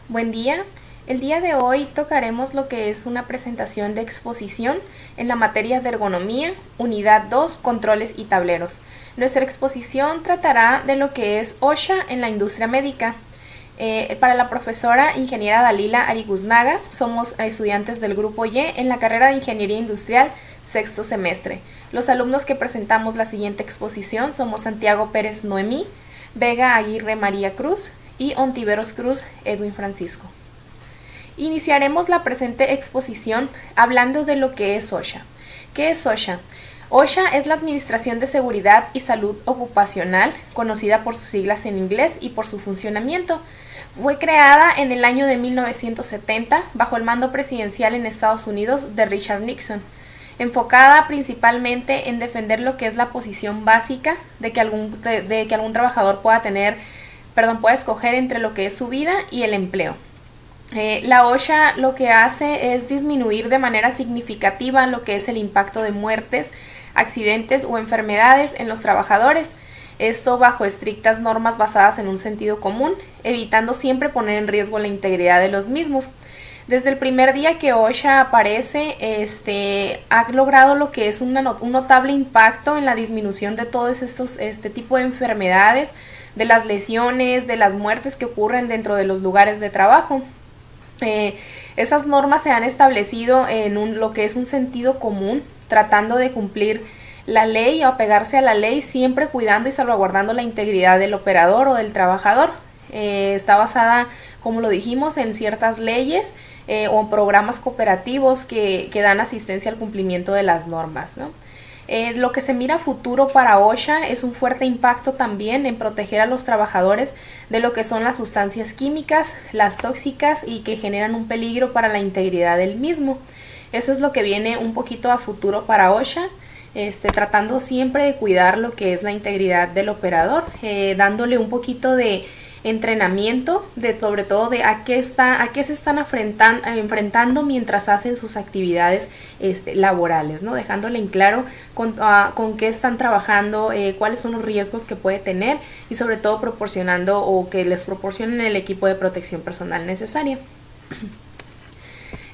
Buen día. El día de hoy tocaremos lo que es una presentación de exposición en la materia de ergonomía, unidad 2, controles y tableros. Nuestra exposición tratará de lo que es OSHA en la industria médica. Para la profesora ingeniera Dalila Ariguznaga, somos estudiantes del grupo Y en la carrera de Ingeniería Industrial, sexto semestre. Los alumnos que presentamos la siguiente exposición somos Santiago Pérez Noemí, Vega Aguirre María Cruz y Ontiveros Cruz Edwin Francisco. Iniciaremos la presente exposición hablando de lo que es OSHA. ¿Qué es OSHA? OSHA es la Administración de Seguridad y Salud Ocupacional, conocida por sus siglas en inglés y por su funcionamiento. Fue creada en el año de 1970 bajo el mando presidencial en Estados Unidos de Richard Nixon, enfocada principalmente en defender lo que es la posición básica de que algún trabajador pueda escoger entre lo que es su vida y el empleo. La OSHA lo que hace es disminuir de manera significativa lo que es el impacto de muertes, accidentes o enfermedades en los trabajadores, esto bajo estrictas normas basadas en un sentido común, evitando siempre poner en riesgo la integridad de los mismos. Desde el primer día que OSHA aparece, ha logrado lo que es un notable impacto en la disminución de todos este tipo de enfermedades, de las lesiones, de las muertes que ocurren dentro de los lugares de trabajo. Esas normas se han establecido en lo que es un sentido común, tratando de cumplir la ley o apegarse a la ley, siempre cuidando y salvaguardando la integridad del operador o del trabajador. Está basada, como lo dijimos, en ciertas leyes o programas cooperativos que dan asistencia al cumplimiento de las normas, ¿no? Lo que se mira a futuro para OSHA es un fuerte impacto también en proteger a los trabajadores de lo que son las sustancias químicas, las tóxicas y que generan un peligro para la integridad del mismo. Eso es lo que viene un poquito a futuro para OSHA, tratando siempre de cuidar lo que es la integridad del operador, dándole un poquito de entrenamiento sobre todo de a qué se están enfrentando mientras hacen sus actividades laborales, ¿no? Dejándole en claro con qué están trabajando, cuáles son los riesgos que puede tener y sobre todo proporcionando o que les proporcionen el equipo de protección personal necesaria.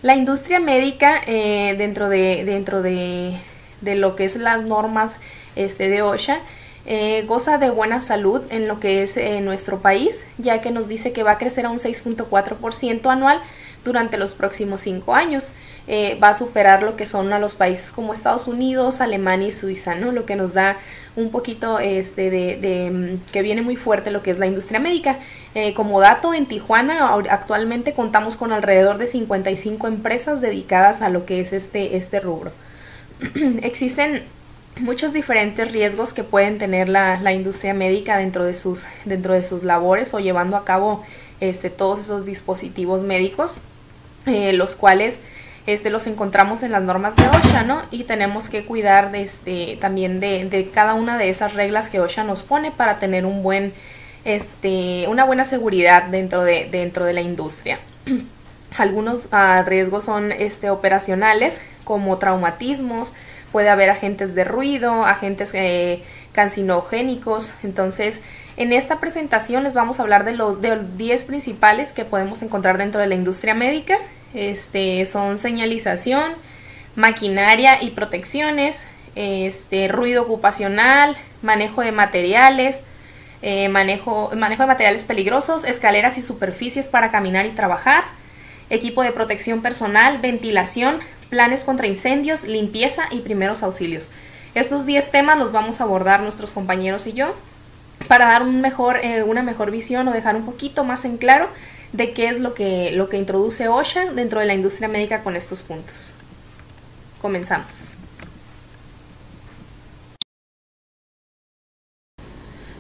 La industria médica, dentro de lo que es las normas de OSHA, goza de buena salud en lo que es nuestro país, ya que nos dice que va a crecer a un 6.4% anual durante los próximos 5 años. Va a superar lo que son a los países como Estados Unidos, Alemania y Suiza, ¿no? Lo que nos da un poquito que viene muy fuerte lo que es la industria médica. Como dato, en Tijuana actualmente contamos con alrededor de 55 empresas dedicadas a lo que es este rubro. Existen muchos diferentes riesgos que pueden tener la industria médica dentro de sus labores o llevando a cabo todos esos dispositivos médicos, los cuales los encontramos en las normas de OSHA, ¿no? Y tenemos que cuidar también de cada una de esas reglas que OSHA nos pone para tener una buena seguridad dentro de la industria. Algunos riesgos son operacionales, como traumatismos, puede haber agentes de ruido, agentes cancinogénicos. Entonces, en esta presentación les vamos a hablar de los 10 principales que podemos encontrar dentro de la industria médica. Son señalización, maquinaria y protecciones, ruido ocupacional, manejo de materiales, manejo de materiales peligrosos, escaleras y superficies para caminar y trabajar, equipo de protección personal, ventilación, planes contra incendios, limpieza y primeros auxilios. Estos 10 temas los vamos a abordar nuestros compañeros y yo para dar una mejor visión o dejar un poquito más en claro de qué es lo que introduce OSHA dentro de la industria médica con estos puntos. Comenzamos.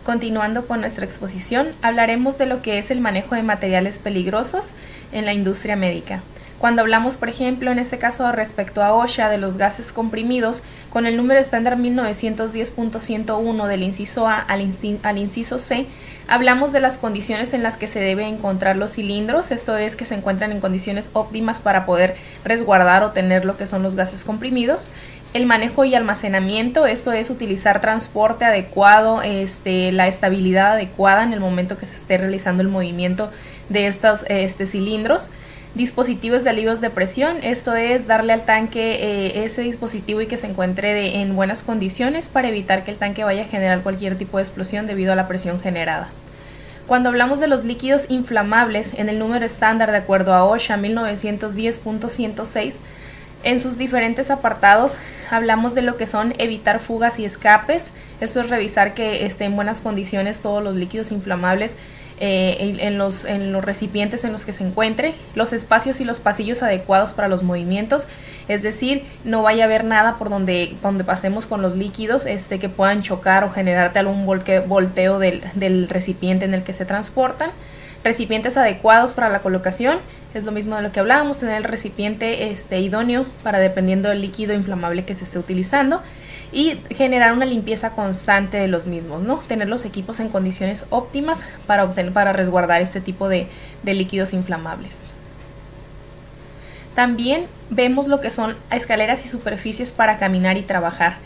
Continuando con nuestra exposición, hablaremos de lo que es el manejo de materiales peligrosos en la industria médica. Cuando hablamos, por ejemplo, en este caso respecto a OSHA de los gases comprimidos, con el número estándar 1910.101 del inciso A al inciso C, hablamos de las condiciones en las que se deben encontrar los cilindros, esto es que se encuentran en condiciones óptimas para poder resguardar o tener lo que son los gases comprimidos, El manejo y almacenamiento, esto es utilizar transporte adecuado, la estabilidad adecuada en el momento que se esté realizando el movimiento de estos cilindros. Dispositivos de alivios de presión, esto es darle al tanque ese dispositivo y que se encuentre en buenas condiciones para evitar que el tanque vaya a generar cualquier tipo de explosión debido a la presión generada. Cuando hablamos de los líquidos inflamables, en el número estándar de acuerdo a OSHA 1910.106, en sus diferentes apartados hablamos de lo que son evitar fugas y escapes. Esto es revisar que estén en buenas condiciones todos los líquidos inflamables en los recipientes en los que se encuentre, los espacios y los pasillos adecuados para los movimientos, es decir, no vaya a haber nada por donde pasemos con los líquidos que puedan chocar o generarte algún volteo del recipiente en el que se transportan. Recipientes adecuados para la colocación, es lo mismo de lo que hablábamos, tener el recipiente idóneo para dependiendo del líquido inflamable que se esté utilizando, y generar una limpieza constante de los mismos, ¿no? Tener los equipos en condiciones óptimas para resguardar este tipo de líquidos inflamables. También vemos lo que son escaleras y superficies para caminar y trabajar.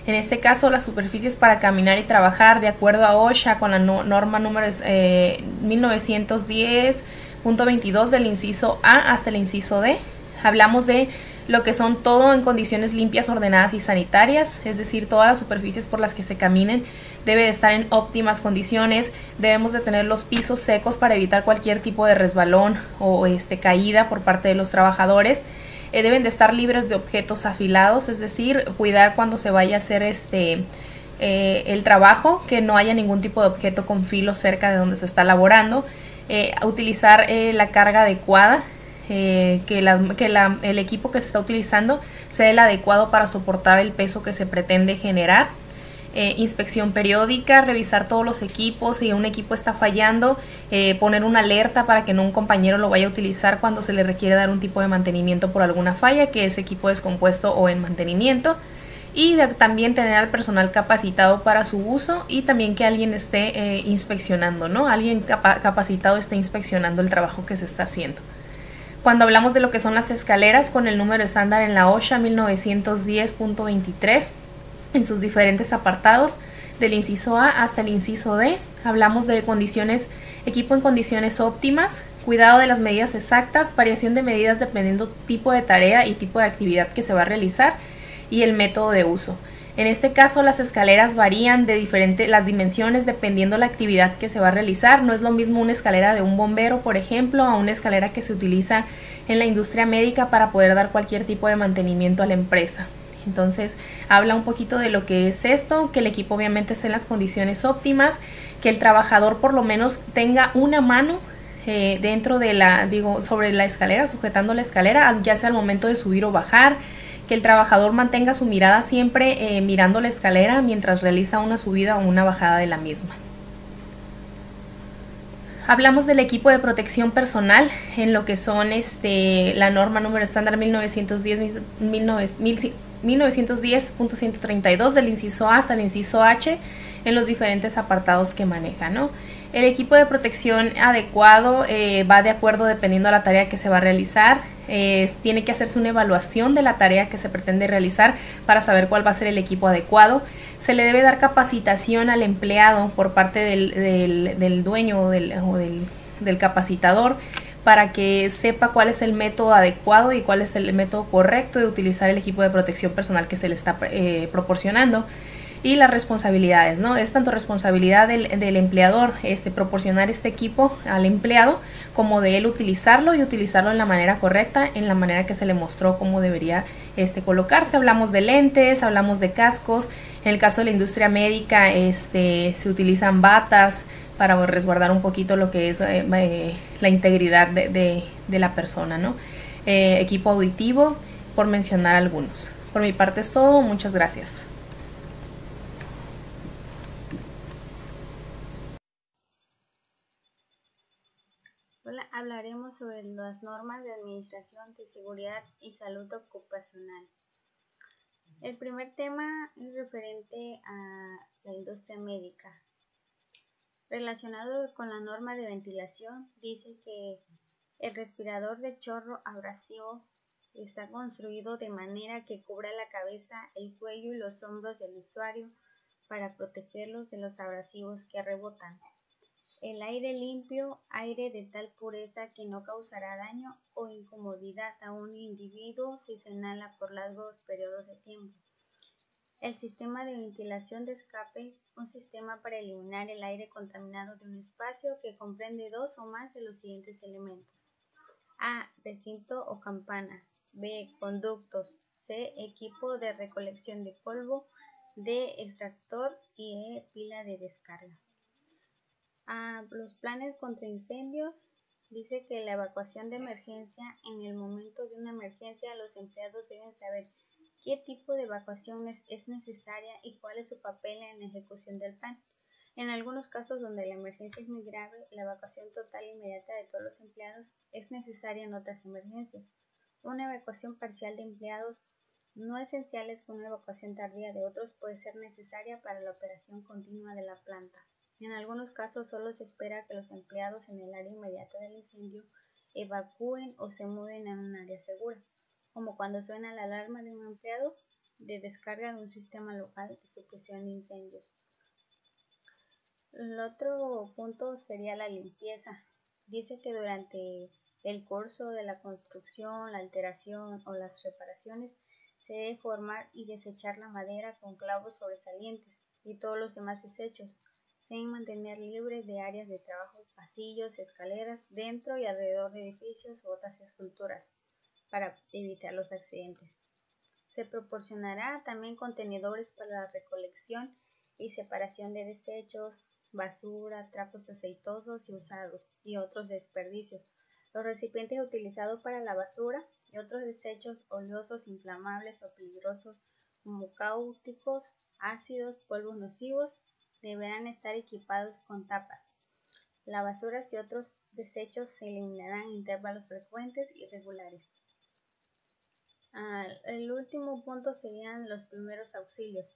En este caso, las superficies para caminar y trabajar, de acuerdo a OSHA, con la norma número 1910.22 del inciso A hasta el inciso D, hablamos de lo que son todo en condiciones limpias, ordenadas y sanitarias, es decir, todas las superficies por las que se caminen debe de estar en óptimas condiciones. Debemos de tener los pisos secos para evitar cualquier tipo de resbalón o caída por parte de los trabajadores. Deben de estar libres de objetos afilados, es decir, cuidar cuando se vaya a hacer el trabajo, que no haya ningún tipo de objeto con filo cerca de donde se está laborando. Utilizar la carga adecuada, que el equipo que se está utilizando sea el adecuado para soportar el peso que se pretende generar. Inspección periódica, revisar todos los equipos. Si un equipo está fallando, poner una alerta para que no un compañero lo vaya a utilizar cuando se le requiere dar un tipo de mantenimiento por alguna falla, que es equipo descompuesto o en mantenimiento. Y también tener al personal capacitado para su uso, y también que alguien esté inspeccionando, ¿no? Alguien capacitado esté inspeccionando el trabajo que se está haciendo. Cuando hablamos de lo que son las escaleras, con el número estándar en la OSHA 1910.23, en sus diferentes apartados, del inciso A hasta el inciso D, hablamos de equipo en condiciones óptimas, cuidado de las medidas exactas, variación de medidas dependiendo tipo de tarea y tipo de actividad que se va a realizar, y el método de uso. En este caso, las escaleras varían de las dimensiones dependiendo la actividad que se va a realizar. No es lo mismo una escalera de un bombero, por ejemplo, a una escalera que se utiliza en la industria médica para poder dar cualquier tipo de mantenimiento a la empresa. Entonces, habla un poquito de lo que es esto, que el equipo obviamente esté en las condiciones óptimas, que el trabajador por lo menos tenga una mano dentro de sobre la escalera, sujetando la escalera, ya sea al momento de subir o bajar, que el trabajador mantenga su mirada siempre mirando la escalera mientras realiza una subida o una bajada de la misma. Hablamos del equipo de protección personal en lo que son la norma número estándar 1910.132 del inciso A hasta el inciso H, en los diferentes apartados que maneja, ¿no? El equipo de protección adecuado va de acuerdo dependiendo a la tarea que se va a realizar. Tiene que hacerse una evaluación de la tarea que se pretende realizar para saber cuál va a ser el equipo adecuado. Se le debe dar capacitación al empleado por parte del dueño o del capacitador, para que sepa cuál es el método adecuado y cuál es el método correcto de utilizar el equipo de protección personal que se le está proporcionando. Y las responsabilidades, ¿no? Es tanto responsabilidad del empleador proporcionar este equipo al empleado, como de él utilizarlo y utilizarlo en la manera correcta, en la manera que se le mostró cómo debería colocarse. Hablamos de lentes, hablamos de cascos. En el caso de la industria médica se utilizan batas para resguardar un poquito lo que es la integridad de la persona, ¿no? Equipo auditivo, por mencionar algunos. Por mi parte es todo, muchas gracias. Hola, hablaremos sobre las normas de administración de seguridad y salud ocupacional. El primer tema es referente a la industria médica. Relacionado con la norma de ventilación, dice que el respirador de chorro abrasivo Está construido de manera que cubra la cabeza, el cuello y los hombros del usuario para protegerlos de los abrasivos que rebotan. El aire limpio, aire de tal pureza que no causará daño o incomodidad a un individuo si se inhala por largos periodos de tiempo. El sistema de ventilación de escape, un sistema para eliminar el aire contaminado de un espacio que comprende dos o más de los siguientes elementos. A. Recinto o campana. B. Conductos. C. Equipo de recolección de polvo. D. Extractor. Y E. Pila de descarga. Los planes contra incendios. Dice que la evacuación de emergencia, en el momento de una emergencia, los empleados deben saber qué tipo de evacuación es necesaria y cuál es su papel en la ejecución del plan. En algunos casos donde la emergencia es muy grave, la evacuación total e inmediata de todos los empleados es necesaria en otras emergencias. Una evacuación parcial de empleados no esenciales con una evacuación tardía de otros puede ser necesaria para la operación continua de la planta. En algunos casos solo se espera que los empleados en el área inmediata del incendio evacúen o se muden a un área segura, como cuando suena la alarma de un empleado de descarga de un sistema local de supresión de incendios. El otro punto sería la limpieza. Dice que durante el curso de la construcción, la alteración o las reparaciones se debe formar y desechar la madera con clavos sobresalientes y todos los demás desechos. Se deben mantener libres de áreas de trabajo, pasillos, escaleras, dentro y alrededor de edificios u otras estructuras para evitar los accidentes. Se proporcionará también contenedores para la recolección y separación de desechos, basura, trapos aceitosos y usados y otros desperdicios. Los recipientes utilizados para la basura y otros desechos oleosos, inflamables o peligrosos como cáusticos, ácidos, polvos nocivos deberán estar equipados con tapas. La basura y otros desechos se eliminarán en intervalos frecuentes y regulares. El último punto serían los primeros auxilios.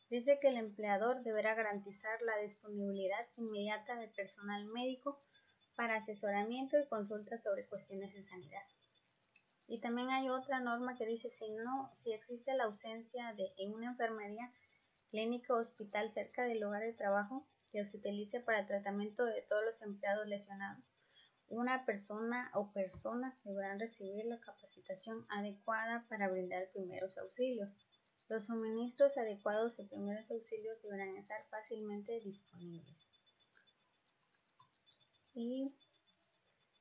Dice que el empleador deberá garantizar la disponibilidad inmediata de personal médico para asesoramiento y consultas sobre cuestiones de sanidad. Y también hay otra norma que dice si existe la ausencia en una enfermería, clínica o hospital cerca del lugar de trabajo que se utilice para el tratamiento de todos los empleados lesionados, una persona o personas deberán recibir la capacitación adecuada para brindar primeros auxilios. Los suministros adecuados de primeros auxilios deberán estar fácilmente disponibles. Y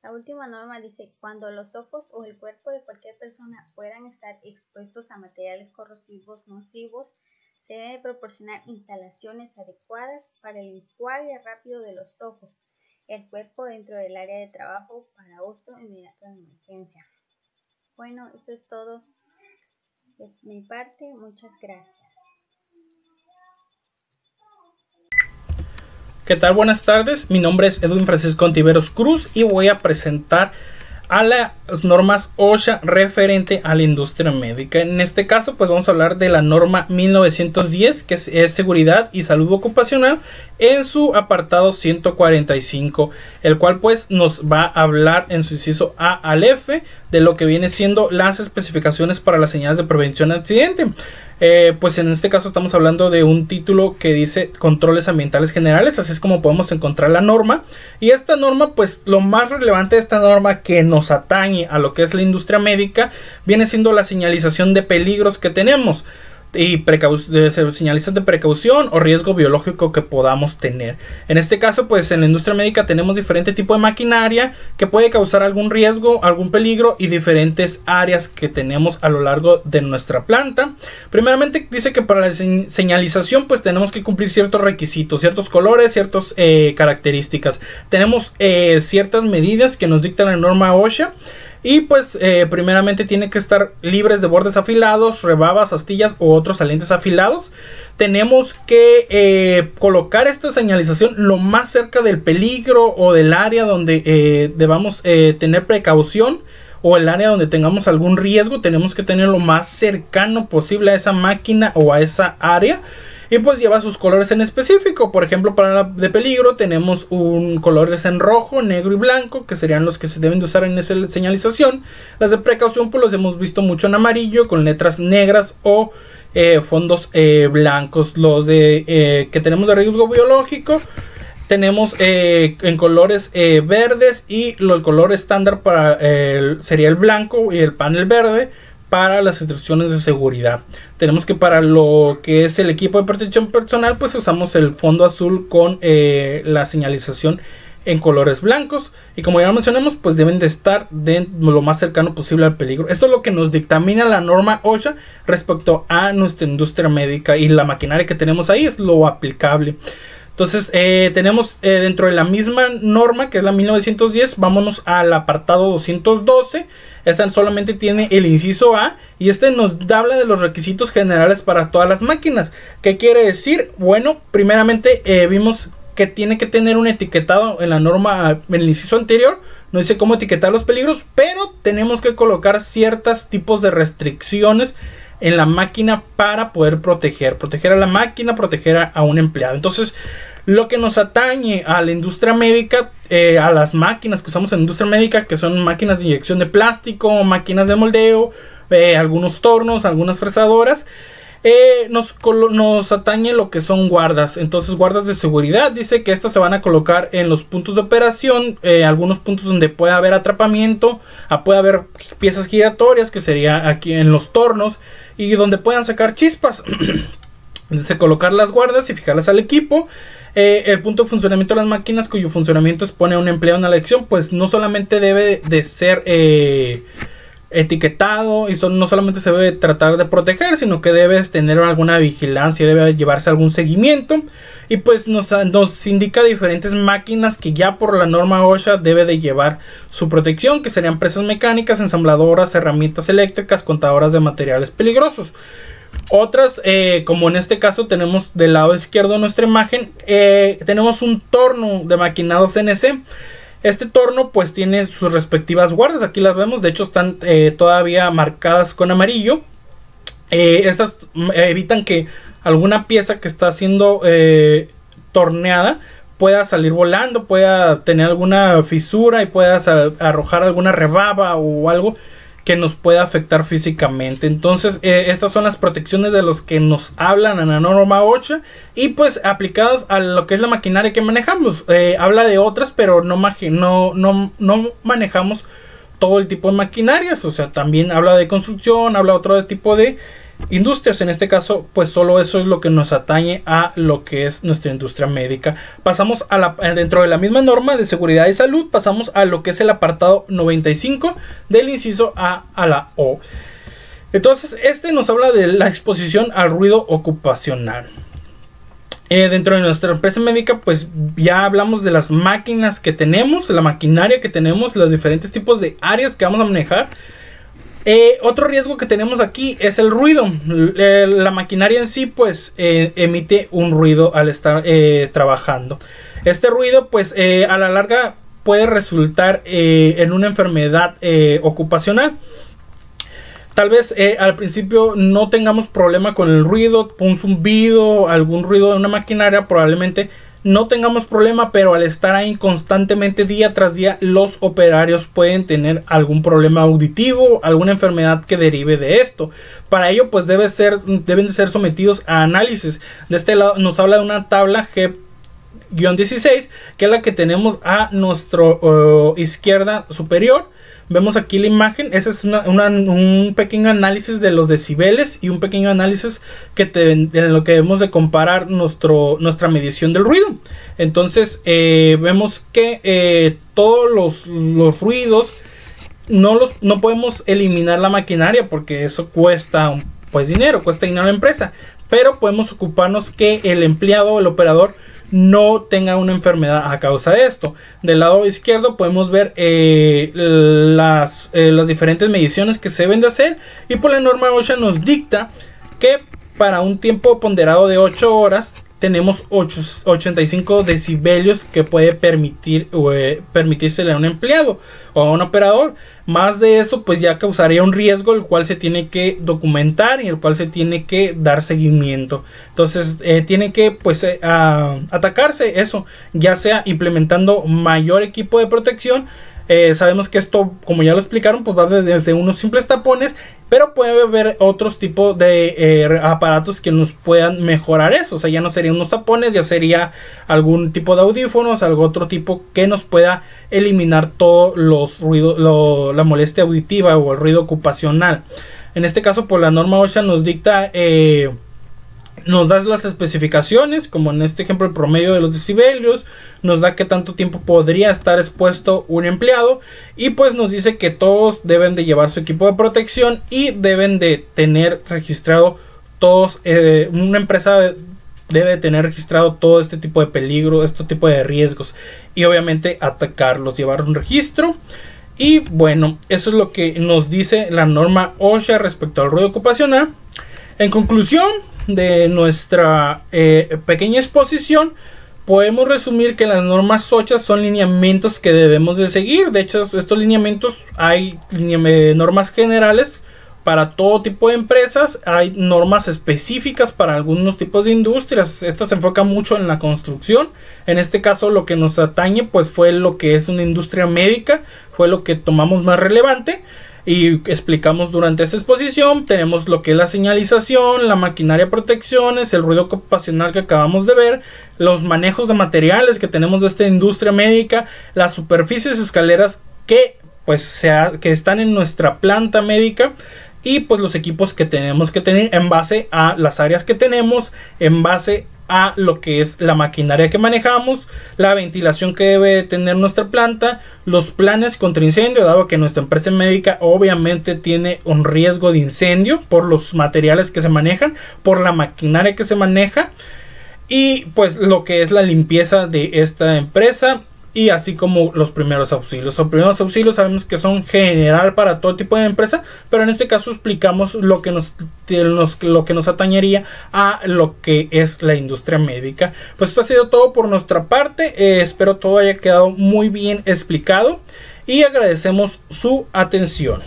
la última norma dice, cuando los ojos o el cuerpo de cualquier persona puedan estar expuestos a materiales corrosivos nocivos, se debe proporcionar instalaciones adecuadas para el enjuague rápido de los ojos, el cuerpo dentro del área de trabajo para uso inmediato de emergencia. Bueno, esto es todo de mi parte. Muchas gracias. ¿Qué tal? Buenas tardes. Mi nombre es Edwin Francisco Ontiveros Cruz y voy a presentar a las normas OSHA referente a la industria médica. En este caso, pues vamos a hablar de la norma 1910, que es seguridad y salud ocupacional, en su apartado 145, el cual pues nos va a hablar en su inciso A al F de lo que viene siendo las especificaciones para las señales de prevención de accidente. Pues en este caso estamos hablando de un título que dice controles ambientales generales, así es como podemos encontrar la norma. Y esta norma, pues lo más relevante de esta norma que nos atañe a lo que es la industria médica viene siendo la señalización de peligros que tenemos y señalizas de precaución o riesgo biológico que podamos tener. En este caso, pues en la industria médica tenemos diferente tipo de maquinaria que puede causar algún riesgo, algún peligro y diferentes áreas que tenemos a lo largo de nuestra planta. Primeramente dice que para la señalización pues tenemos que cumplir ciertos requisitos, ciertos colores, ciertas características. Tenemos ciertas medidas que nos dicta la norma OSHA. Y pues primeramente tiene que estar libres de bordes afilados, rebabas, astillas u otros salientes afilados. Tenemos que colocar esta señalización lo más cerca del peligro o del área donde debamos tener precaución, o el área donde tengamos algún riesgo. Tenemos que tener lo más cercano posible a esa máquina o a esa área. y pues lleva sus colores en específico. Por ejemplo, para la de peligro tenemos un colores en rojo, negro y blanco, que serían los que se deben de usar en esa señalización. Las de precaución pues los hemos visto mucho en amarillo con letras negras o fondos blancos. Los de que tenemos de riesgo biológico tenemos en colores verdes, y el color estándar para sería el blanco y el panel verde para las instrucciones de seguridad. Tenemos que para lo que es el equipo de protección personal pues usamos el fondo azul con la señalización en colores blancos, y como ya mencionamos pues deben de estar de lo más cercano posible al peligro. Esto es lo que nos dictamina la norma OSHA respecto a nuestra industria médica, y la maquinaria que tenemos ahí es lo aplicable. Entonces tenemos dentro de la misma norma, que es la 1910, vámonos al apartado 212. Esta solamente tiene el inciso A, y este nos habla de los requisitos generales para todas las máquinas. ¿Qué quiere decir? Bueno, primeramente vimos que tiene que tener un etiquetado en la norma, en el inciso anterior no dice cómo etiquetar los peligros, pero tenemos que colocar ciertos tipos de restricciones en la máquina para poder proteger a la máquina, proteger a un empleado. Entonces, lo que nos atañe a la industria médica, a las máquinas que usamos en la industria médica, que son máquinas de inyección de plástico, máquinas de moldeo, algunos tornos, algunas fresadoras, nos atañe lo que son guardas. Entonces, guardas de seguridad, dice que estas se van a colocar en los puntos de operación, algunos puntos donde puede haber atrapamiento, puede haber piezas giratorias, que sería aquí en los tornos, y donde puedan sacar chispas. Se colocar las guardas y fijarlas al equipo. El punto de funcionamiento de las máquinas, cuyo funcionamiento expone a un empleado en la elección, pues no solamente debe de ser etiquetado, y no solamente se debe tratar de proteger, sino que debes tener alguna vigilancia, debe llevarse algún seguimiento, y pues nos indica diferentes máquinas que ya por la norma OSHA debe de llevar su protección, que serían presas mecánicas, ensambladoras, herramientas eléctricas, contadoras de materiales peligrosos. Otras, como en este caso tenemos del lado izquierdo de nuestra imagen, tenemos un torno de maquinado CNC. Este torno pues tiene sus respectivas guardas, aquí las vemos, de hecho están todavía marcadas con amarillo. Estas evitan que alguna pieza que está siendo torneada pueda salir volando, pueda tener alguna fisura y pueda arrojar alguna rebaba o algo que nos pueda afectar físicamente. Entonces estas son las protecciones de los que nos hablan en la norma OSHA, y pues aplicadas a lo que es la maquinaria que manejamos. Habla de otras, pero no manejamos todo el tipo de maquinarias. O sea, también habla de construcción, habla de otro tipo de industrias. En este caso pues solo eso es lo que nos atañe a lo que es nuestra industria médica. Pasamos a dentro de la misma norma de seguridad y salud, pasamos a lo que es el apartado 95 del inciso A a la O. Entonces este nos habla de la exposición al ruido ocupacional. Dentro de nuestra empresa médica pues ya hablamos de las máquinas que tenemos, la maquinaria que tenemos, los diferentes tipos de áreas que vamos a manejar. Otro riesgo que tenemos aquí es el ruido. La maquinaria en sí pues emite un ruido al estar trabajando. Este ruido pues a la larga puede resultar en una enfermedad ocupacional. Tal vez al principio no tengamos problema con el ruido, un zumbido, algún ruido de una maquinaria, probablemente no tengamos problema, pero al estar ahí constantemente día tras día, los operarios pueden tener algún problema auditivo, alguna enfermedad que derive de esto. Para ello pues deben de ser sometidos a análisis. De este lado nos habla de una tabla G-16, que es la que tenemos a nuestra izquierda superior. Vemos aquí la imagen. Ese es un pequeño análisis de los decibeles y un pequeño análisis en lo que debemos de comparar nuestra medición del ruido. Entonces vemos que todos los ruidos no podemos eliminar la maquinaria, porque eso cuesta pues dinero a la empresa, pero podemos ocuparnos que el empleado, el operador, no tenga una enfermedad a causa de esto. Del lado izquierdo podemos ver las diferentes mediciones que se deben de hacer, y por la norma OSHA nos dicta que para un tiempo ponderado de 8 horas tenemos 85 decibelios que puede permitírsele a un empleado o a un operador. Más de eso pues ya causaría un riesgo, el cual se tiene que documentar y el cual se tiene que dar seguimiento. Entonces tiene que pues atacarse eso, ya sea implementando mayor equipo de protección. Sabemos que esto, como ya lo explicaron, pues va desde unos simples tapones, pero puede haber otros tipos de aparatos que nos puedan mejorar eso. O sea, ya no serían unos tapones, ya sería algún tipo de audífonos, algo otro tipo que nos pueda eliminar todos los ruidos, la molestia auditiva o el ruido ocupacional. En este caso, pues la norma OSHA nos dicta, nos da las especificaciones, como en este ejemplo el promedio de los decibelios, nos da qué tanto tiempo podría estar expuesto un empleado, y pues nos dice que todos deben de llevar su equipo de protección y deben de tener registrado todos, una empresa debe tener registrado todo este tipo de peligro, este tipo de riesgos, y obviamente atacarlos, llevar un registro. Y bueno, eso es lo que nos dice la norma OSHA respecto al ruido ocupacional. En conclusión de nuestra pequeña exposición, podemos resumir que las normas OSHA son lineamientos que debemos de seguir. De hecho, estos lineamientos, hay normas generales para todo tipo de empresas, hay normas específicas para algunos tipos de industrias. Esta se enfoca mucho en la construcción. En este caso, lo que nos atañe pues fue lo que es una industria médica, fue lo que tomamos más relevante y explicamos durante esta exposición. Tenemos lo que es la señalización, la maquinaria, protecciones, el ruido ocupacional que acabamos de ver, los manejos de materiales que tenemos de esta industria médica, las superficies escaleras que pues que están en nuestra planta médica, y pues los equipos que tenemos que tener en base a las áreas que tenemos, en base a lo que es la maquinaria que manejamos, la ventilación que debe tener nuestra planta, los planes contra incendio, dado que nuestra empresa médica obviamente tiene un riesgo de incendio por los materiales que se manejan, por la maquinaria que se maneja, y pues lo que es la limpieza de esta empresa, y así como los primeros auxilios. Los primeros auxilios sabemos que son general para todo tipo de empresa, pero en este caso explicamos lo que nos atañería a lo que es la industria médica. Pues esto ha sido todo por nuestra parte. Espero todo haya quedado muy bien explicado y agradecemos su atención.